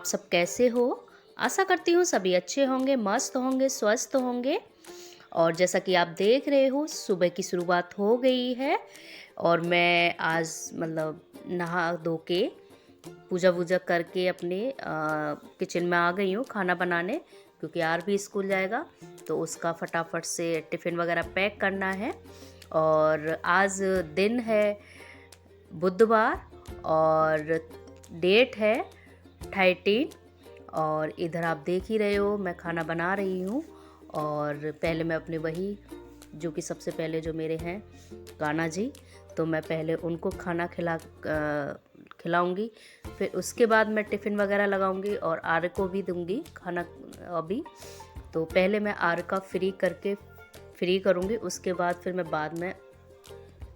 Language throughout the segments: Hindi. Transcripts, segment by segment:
आप सब कैसे हो? आशा करती हूँ सभी अच्छे होंगे, मस्त होंगे, स्वस्थ होंगे। और जैसा कि आप देख रहे हो सुबह की शुरुआत हो गई है और मैं आज मतलब नहा धो के पूजा वूजा करके अपने किचन में आ गई हूँ खाना बनाने, क्योंकि यार भी स्कूल जाएगा तो उसका फटाफट से टिफ़िन वगैरह पैक करना है। और आज दिन है बुधवार और डेट है 13। और इधर आप देख ही रहे हो मैं खाना बना रही हूँ। और पहले मैं अपने वही जो कि सबसे पहले जो मेरे हैं कान्हा जी, तो मैं पहले उनको खाना खिलाऊंगी। फिर उसके बाद मैं टिफ़िन वगैरह लगाऊंगी और आर्य को भी दूंगी खाना अभी। तो पहले मैं आर्य का फ्री करूंगी, उसके बाद फिर मैं बाद में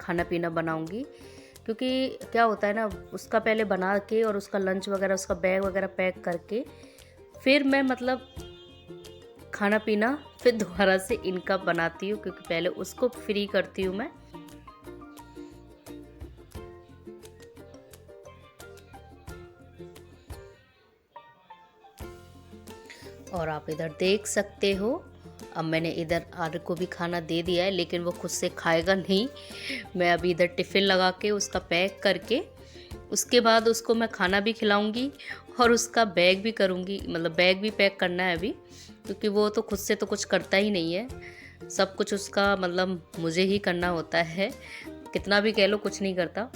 खाना पीना बनाऊंगी। क्योंकि क्या होता है ना, उसका पहले बना के और उसका लंच वगैरह उसका बैग वगैरह पैक करके फिर मैं मतलब खाना पीना फिर दोबारा से इनका बनाती हूँ, क्योंकि पहले उसको फ्री करती हूँ मैं। और आप इधर देख सकते हो अब मैंने इधर आर्य को भी खाना दे दिया है, लेकिन वो खुद से खाएगा नहीं। मैं अभी इधर टिफ़िन लगा के उसका पैक करके उसके बाद उसको मैं खाना भी खिलाऊंगी और उसका बैग भी करूंगी, मतलब बैग भी पैक करना है अभी, क्योंकि वो तो खुद से तो कुछ करता ही नहीं है। सब कुछ उसका मतलब मुझे ही करना होता है, कितना भी कह लो कुछ नहीं करता।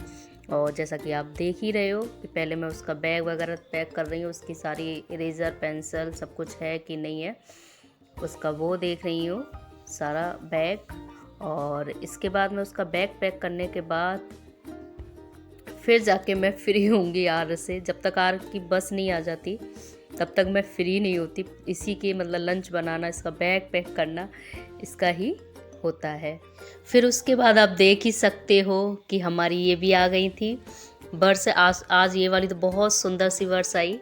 और जैसा कि आप देख ही रहे हो कि पहले मैं उसका बैग वगैरह पैक कर रही हूँ, उसकी सारी इरेज़र पेंसिल सब कुछ है कि नहीं है उसका वो देख रही हूँ सारा बैग। और इसके बाद मैं उसका बैग पैक करने के बाद फिर जाके मैं फ्री होंगी आर से। जब तक आर की बस नहीं आ जाती तब तक मैं फ्री नहीं होती। इसी के मतलब लंच बनाना, इसका बैग पैक करना इसका ही होता है। फिर उसके बाद आप देख ही सकते हो कि हमारी ये भी आ गई थी बर्ड्स। आज ये वाली तो बहुत सुंदर सी बर्ड्स आई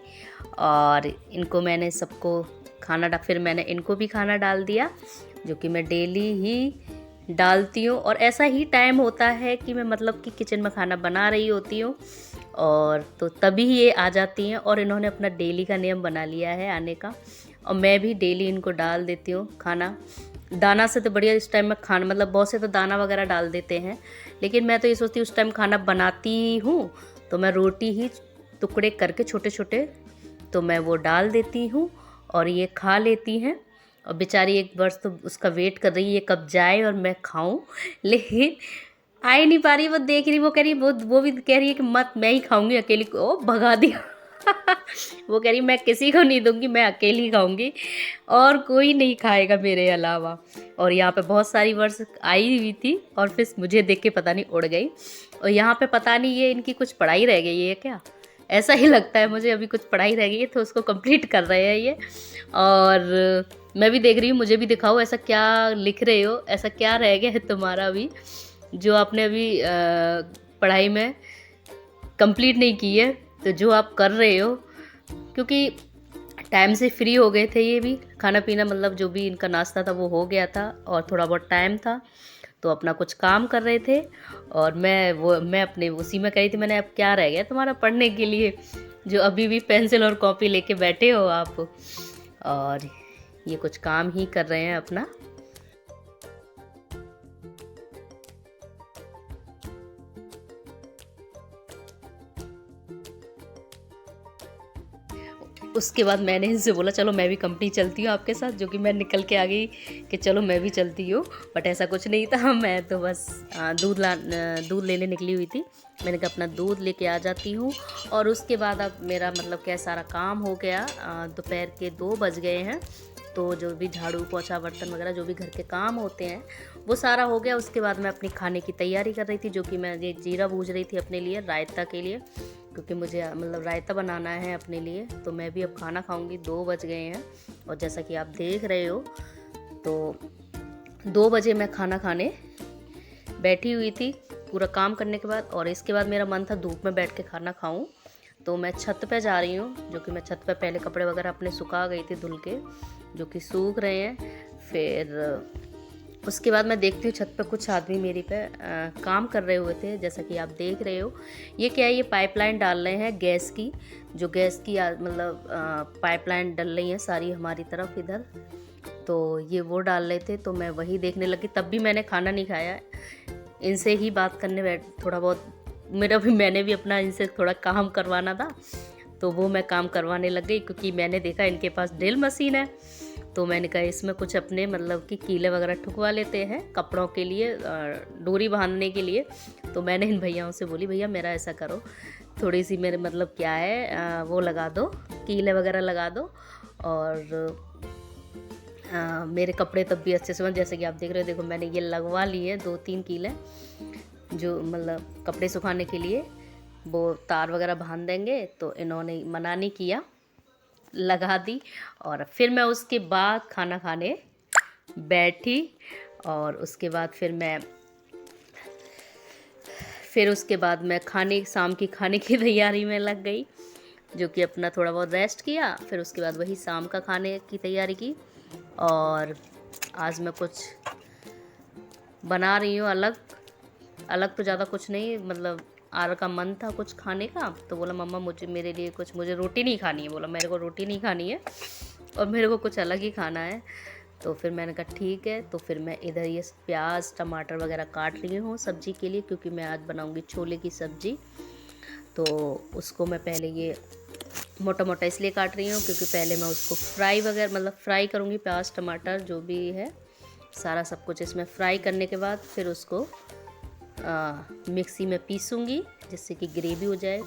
और इनको मैंने सबको फिर मैंने इनको भी खाना डाल दिया, जो कि मैं डेली ही डालती हूँ। और ऐसा ही टाइम होता है कि मैं मतलब कि किचन में खाना बना रही होती हूँ और तो तभी ये आ जाती हैं। और इन्होंने अपना डेली का नियम बना लिया है आने का, और मैं भी डेली इनको डाल देती हूँ खाना। दाना से तो बढ़िया इस टाइम में खाना, मतलब बहुत से तो दाना वगैरह डाल देते हैं, लेकिन मैं तो ये सोचती हूँ उस टाइम खाना बनाती हूँ तो मैं रोटी ही टुकड़े करके छोटे छोटे तो मैं वो डाल देती हूँ और ये खा लेती हैं। और बेचारी एक वर्ष तो उसका वेट कर रही है कब जाए और मैं खाऊं, लेकिन आ ही नहीं पा रही। वो देख रही, वो कह रही, वो भी कह रही है कि मत, मैं ही खाऊंगी अकेली को। ओ भगा दिया वो कह रही मैं किसी को नहीं दूंगी, मैं अकेली खाऊंगी और कोई नहीं खाएगा मेरे अलावा। और यहाँ पे बहुत सारी वर्ष आई हुई थी और फिर मुझे देख के पता नहीं उड़ गई। और यहाँ पे पता नहीं ये इनकी कुछ पढ़ाई रह गई है क्या, ऐसा ही लगता है मुझे। अभी कुछ पढ़ाई रह गई है तो उसको कंप्लीट कर रहे हैं ये। और मैं भी देख रही हूँ, मुझे भी दिखाओ ऐसा क्या लिख रहे हो, ऐसा क्या रह गया है तुम्हारा अभी जो आपने अभी पढ़ाई में कंप्लीट नहीं की है, तो जो आप कर रहे हो। क्योंकि टाइम से फ्री हो गए थे ये भी, खाना पीना मतलब जो भी इनका नाश्ता था वो हो गया था और थोड़ा बहुत टाइम था तो अपना कुछ काम कर रहे थे। और मैं अपने उसी में कही थी मैंने, अब क्या रह गया तुम्हारा पढ़ने के लिए जो अभी भी पेंसिल और कॉपी लेके बैठे हो आप। और ये कुछ काम ही कर रहे हैं अपना। उसके बाद मैंने इनसे बोला चलो मैं भी कंपनी चलती हूँ आपके साथ, जो कि मैं निकल के आ गई कि चलो मैं भी चलती हूँ। बट ऐसा कुछ नहीं था, मैं तो बस दूध लेने निकली हुई थी। मैंने कहा अपना दूध लेके आ जाती हूँ। और उसके बाद अब मेरा मतलब क्या सारा काम हो गया। दोपहर के 2 बज गए हैं, तो जो भी झाड़ू पोछा बर्तन वगैरह जो भी घर के काम होते हैं वो सारा हो गया। उसके बाद मैं अपनी खाने की तैयारी कर रही थी, जो कि मैं ये जीरा भूज रही थी अपने लिए रायता के लिए, क्योंकि मुझे मतलब रायता बनाना है अपने लिए। तो मैं भी अब खाना खाऊंगी, 2 बज गए हैं। और जैसा कि आप देख रहे हो तो 2 बजे मैं खाना खाने बैठी हुई थी पूरा काम करने के बाद। और इसके बाद मेरा मन था धूप में बैठ के खाना खाऊं, तो मैं छत पे जा रही हूँ, जो कि मैं छत पे पहले कपड़े वगैरह अपने सुखा गई थी धुल के, जो कि सूख रहे हैं। फिर उसके बाद मैं देखती हूँ छत पे कुछ आदमी मेरी पे काम कर रहे हुए थे, जैसा कि आप देख रहे हो। ये क्या है, ये पाइपलाइन डाल रहे हैं गैस की, जो गैस की मतलब पाइपलाइन डल रही है सारी हमारी तरफ इधर। तो ये वो डाल रहे थे, तो मैं वही देखने लगी। तब भी मैंने खाना नहीं खाया, इनसे ही बात करने बैठ थोड़ा बहुत मैंने भी अपना इनसे थोड़ा काम करवाना था, तो वो मैं काम करवाने लग गई, क्योंकि मैंने देखा इनके पास ड्रिल मशीन है। तो मैंने कहा इसमें कुछ अपने मतलब कि कीले वगैरह ठुकवा लेते हैं कपड़ों के लिए, डोरी बांधने के लिए। तो मैंने इन भैयाओं से बोली, भैया मेरा ऐसा करो, थोड़ी सी मेरे मतलब क्या है वो लगा दो, कीले वगैरह लगा दो, और मेरे कपड़े तब भी अच्छे से जैसे कि आप देख रहे हो। देखो मैंने ये लगवा लिए 2-3 कीले, जो मतलब कपड़े सुखाने के लिए वो तार वगैरह बांध देंगे। तो इन्होंने मना नहीं किया, लगा दी। और फिर मैं उसके बाद खाना खाने बैठी, और उसके बाद उसके बाद मैं शाम की खाने की तैयारी में लग गई, जो कि अपना थोड़ा बहुत रेस्ट किया। फिर उसके बाद वही शाम का खाने की तैयारी की। और आज मैं कुछ बना रही हूँ अलग तो ज़्यादा कुछ नहीं, मतलब आर का मन था कुछ खाने का, तो बोला मम्मा मेरे लिए कुछ, मुझे रोटी नहीं खानी है, बोला मेरे को रोटी नहीं खानी है और मेरे को कुछ अलग ही खाना है। तो फिर मैंने कहा ठीक है। तो फिर मैं इधर ये प्याज टमाटर वगैरह काट रही हूँ सब्ज़ी के लिए, क्योंकि मैं आज बनाऊँगी छोले की सब्ज़ी। तो उसको मैं पहले ये मोटा मोटा इसलिए काट रही हूँ, क्योंकि पहले मैं उसको फ्राई करूँगी, प्याज टमाटर जो भी है सारा सब कुछ इसमें फ्राई करने के बाद फिर उसको मिक्सी में पीसूँगी, जिससे कि ग्रेवी हो जाए।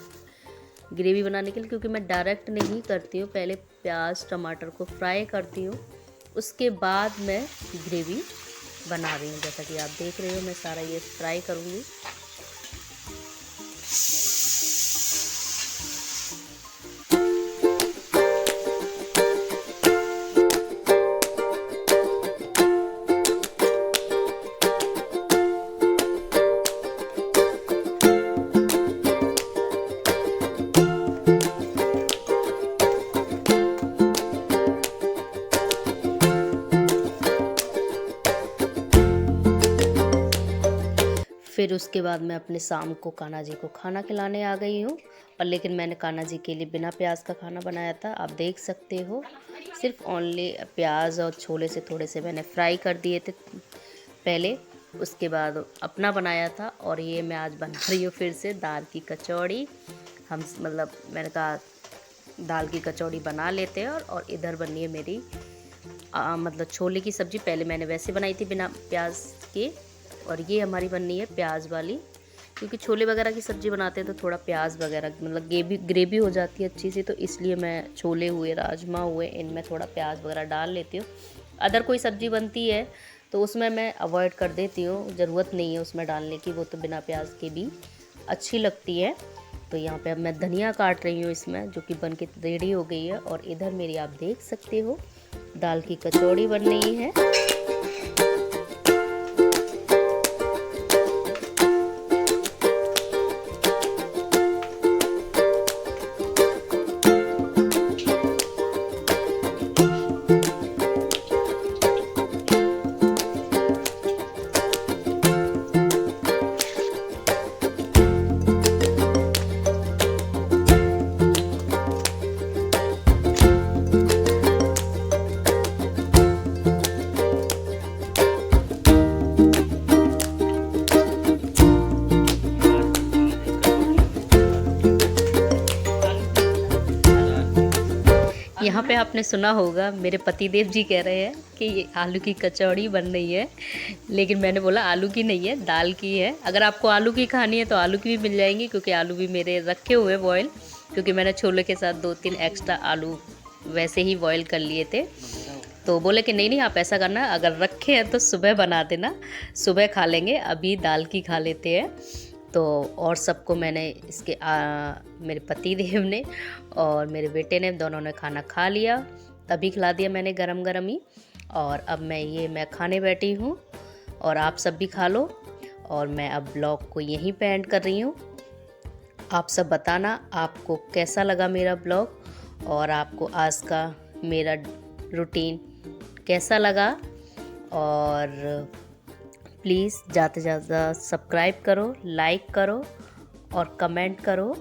ग्रेवी बनाने के लिए, क्योंकि मैं डायरेक्ट नहीं करती हूँ, पहले प्याज टमाटर को फ्राई करती हूँ, उसके बाद मैं ग्रेवी बना रही हूँ। जैसा कि आप देख रहे हो मैं सारा ये फ्राई करूँगी। फिर उसके बाद मैं अपने शाम को कान्हा जी को खाना खिलाने आ गई हूँ। और लेकिन मैंने कान्हा जी के लिए बिना प्याज का खाना बनाया था, आप देख सकते हो। सिर्फ ओनली प्याज और छोले से थोड़े से मैंने फ्राई कर दिए थे पहले, उसके बाद अपना बनाया था। और ये मैं आज बना रही हूँ फिर से दाल की कचौड़ी। मैंने कहा दाल की कचौड़ी बना लेते हैं। और इधर बनी है मेरी मतलब छोले की सब्ज़ी। पहले मैंने वैसे बनाई थी बिना प्याज के, और ये हमारी बननी है प्याज वाली, क्योंकि छोले वगैरह की सब्ज़ी बनाते हैं तो थोड़ा प्याज वगैरह मतलब ग्रेवी हो जाती है अच्छी सी। तो इसलिए मैं छोले हुए राजमा हुए इनमें थोड़ा प्याज वगैरह डाल लेती हूँ। अदर कोई सब्ज़ी बनती है तो उसमें मैं अवॉइड कर देती हूँ, ज़रूरत नहीं है उसमें डालने की, वो तो बिना प्याज के भी अच्छी लगती है। तो यहाँ पे अब मैं धनिया काट रही हूँ इसमें, जो कि बन के रेडी हो गई है। और इधर मेरी आप देख सकते हो दाल की कचौड़ी बन रही है। यहाँ पे आपने सुना होगा मेरे पतिदेव जी कह रहे हैं कि ये आलू की कचौड़ी बन रही है, लेकिन मैंने बोला आलू की नहीं है, दाल की है। अगर आपको आलू की खानी है तो आलू की भी मिल जाएंगी, क्योंकि आलू भी मेरे रखे हुए बॉयल, क्योंकि मैंने छोले के साथ 2-3 एक्स्ट्रा आलू वैसे ही बॉयल कर लिए थे। तो बोले कि नहीं आप ऐसा करना, अगर रखे हैं तो सुबह बना देना, सुबह खा लेंगे, अभी दाल की खा लेते हैं। तो और सबको मैंने मेरे पति देव ने और मेरे बेटे ने, दोनों ने खाना खा लिया, तभी खिला दिया मैंने गरम गरम ही। और अब मैं खाने बैठी हूँ, और आप सब भी खा लो। और मैं अब ब्लॉग को यहीं पे एंड कर रही हूँ। आप सब बताना आपको कैसा लगा मेरा ब्लॉग, और आपको आज का मेरा रूटीन कैसा लगा। और प्लीज़ ज़्यादा से ज़्यादा सब्सक्राइब करो, लाइक करो और कमेंट करो।